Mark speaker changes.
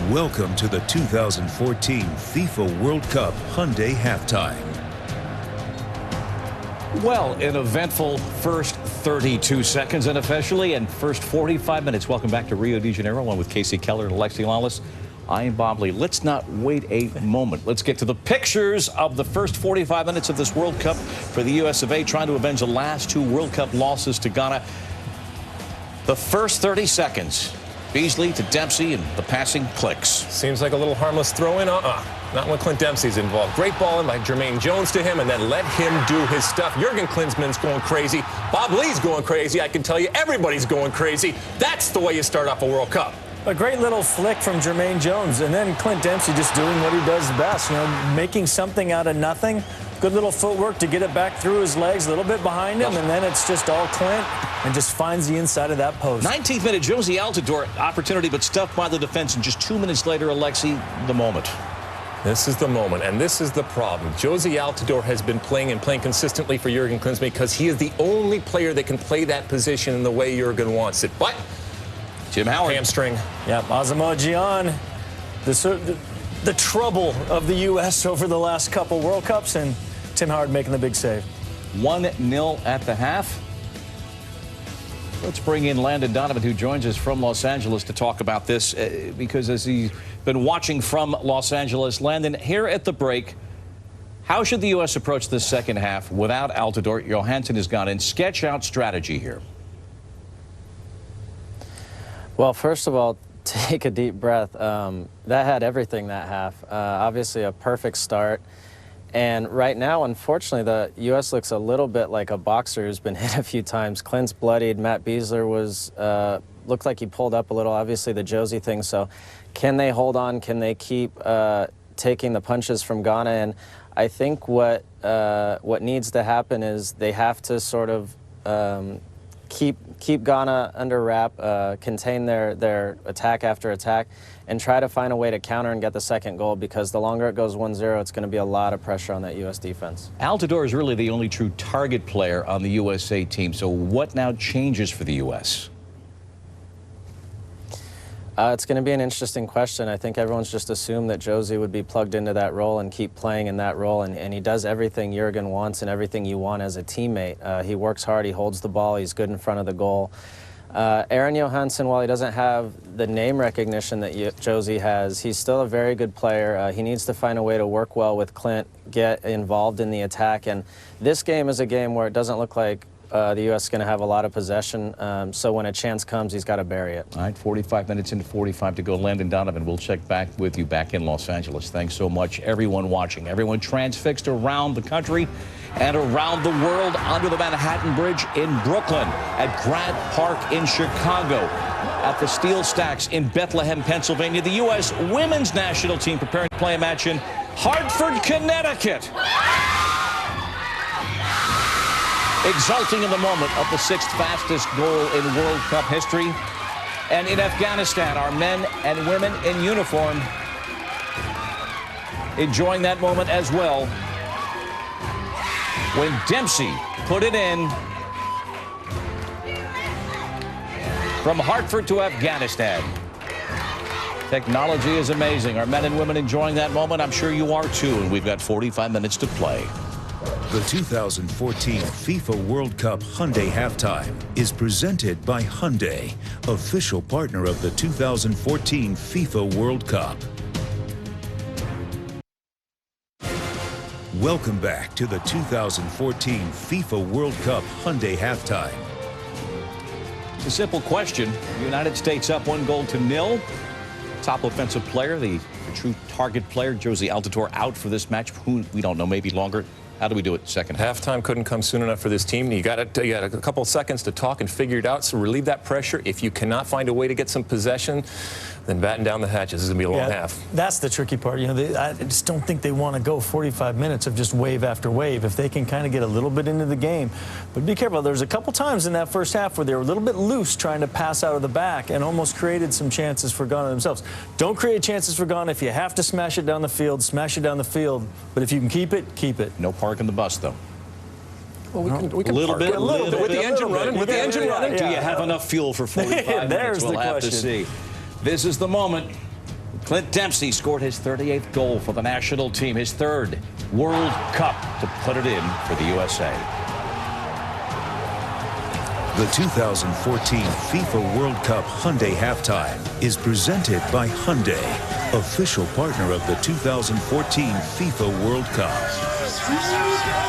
Speaker 1: Welcome to the 2014 FIFA World Cup Hyundai Halftime.
Speaker 2: Well, an eventful first 32 seconds unofficially and first 45 minutes. Welcome back to Rio de Janeiro, along with Casey Keller and Alexi Lawless. I am Bob Lee. Let's not wait a moment. Let's get to the pictures of the first 45 minutes of this World Cup for the US of A, trying to avenge the last two World Cup losses to Ghana. The first 30 seconds. Beasley to Dempsey, and the passing clicks.
Speaker 3: Seems like a little harmless throw-in. Not when Clint Dempsey's involved. Great ball in by Jermaine Jones to him, and then let him do his stuff. Jurgen Klinsmann's going crazy. Bob Lee's going crazy. I can tell you everybody's going crazy. That's the way you start off a World Cup.
Speaker 4: A great little flick from Jermaine Jones, and then Clint Dempsey just doing what he does best, making something out of nothing. Good little footwork to get it back through his legs, a little bit behind him, and then it's just all Clint, and just finds the inside of that post.
Speaker 2: 19th minute, Josie Altidore, opportunity, but stuffed by the defense, and just 2 minutes later, Alexi, the moment.
Speaker 3: This is the moment, and this is the problem. Josie Altidore has been playing consistently for Jurgen Klinsmann because he is the only player that can play that position in the way Jurgen wants it. But
Speaker 2: Jim Howard.
Speaker 3: Hamstring.
Speaker 4: Yep, Asamoah Gyan, the trouble of the U.S. over the last couple World Cups, and Tim Howard making the big save.
Speaker 2: 1-0 at the half. Let's bring in Landon Donovan, who joins us from Los Angeles to talk about this, because as he's been watching from Los Angeles. Landon, here at the break, how should the U.S. approach this second half without Altidore? Johansson has gone in. Sketch out strategy here.
Speaker 5: Well, first of all, take a deep breath. That had everything that half. Obviously a perfect start. And right now, unfortunately, the U.S. looks a little bit like a boxer who's been hit a few times. Clint's bloodied. Matt Beasler was looked like he pulled up a little, obviously the Josie thing. So can they hold on? Can they keep taking the punches from Ghana? And I think what needs to happen is they have to sort of keep Ghana under wrap, contain their attack after attack, and try to find a way to counter and get the second goal, because the longer it goes 1-0, it's going to be a lot of pressure on that U.S. defense.
Speaker 2: Altidore is really the only true target player on the USA team. So what now changes for the U.S.?
Speaker 5: It's going to be an interesting question. I think everyone's just assumed that Josie would be plugged into that role and keep playing in that role, and he does everything Jurgen wants and everything you want as a teammate. He works hard, he holds the ball, he's good in front of the goal. Aaron Johansson, while he doesn't have the name recognition that Josie has, he's still a very good player. He needs to find a way to work well with Clint, get involved in the attack, and this game is a game where it doesn't look like the U.S. is going to have a lot of possession, so when a chance comes, he's got to bury it.
Speaker 2: All right, 45 minutes into 45 to go. Landon Donovan, we'll check back with you back in Los Angeles. Thanks so much, everyone watching, everyone transfixed around the country and around the world under the Manhattan Bridge in Brooklyn, at Grant Park in Chicago, at the Steel Stacks in Bethlehem, Pennsylvania. The U.S. women's national team preparing to play a match in Hartford, Connecticut. Exulting in the moment of the sixth fastest goal in World Cup history. And in Afghanistan, our men and women in uniform enjoying that moment as well, when Dempsey put it in from Hartford to Afghanistan. Technology is amazing. Our men and women enjoying that moment. I'm sure you are too, and we've got 45 minutes to play.
Speaker 1: The 2014 FIFA World Cup Hyundai Halftime is presented by Hyundai, official partner of the 2014 FIFA World Cup. Welcome back to the 2014 FIFA World Cup Hyundai Halftime.
Speaker 2: It's a simple question. The United States up 1-0. Top offensive player, the true target player, Josie Altidore, out for this match. Who we don't know, maybe longer. How do we do it second half?
Speaker 3: Halftime couldn't come soon enough for this team. You got a couple of seconds to talk and figure it out, so relieve that pressure. If you cannot find a way to get some possession, then batten down the hatches. This is going to be a long half.
Speaker 4: That's the tricky part. I just don't think they want to go 45 minutes of just wave after wave if they can kind of get a little bit into the game. But be careful. There's a couple times in that first half where they were a little bit loose trying to pass out of the back and almost created some chances for Ghana themselves. Don't create chances for Ghana. If you have to smash it down the field, smash it down the field. But if you can keep it, keep it.
Speaker 2: No parking the bus, though.
Speaker 3: Well, we can
Speaker 2: a little bit
Speaker 3: with the engine running. With the engine running.
Speaker 2: Do you have enough fuel for 45 minutes?
Speaker 4: There's
Speaker 2: we'll
Speaker 4: the
Speaker 2: have
Speaker 4: question.
Speaker 2: to see. This is the moment. Clint Dempsey scored his 38th goal for the national team, his third World Cup to put it in for the USA.
Speaker 1: The 2014 FIFA World Cup Hyundai Halftime is presented by Hyundai, official partner of the 2014 FIFA World Cup.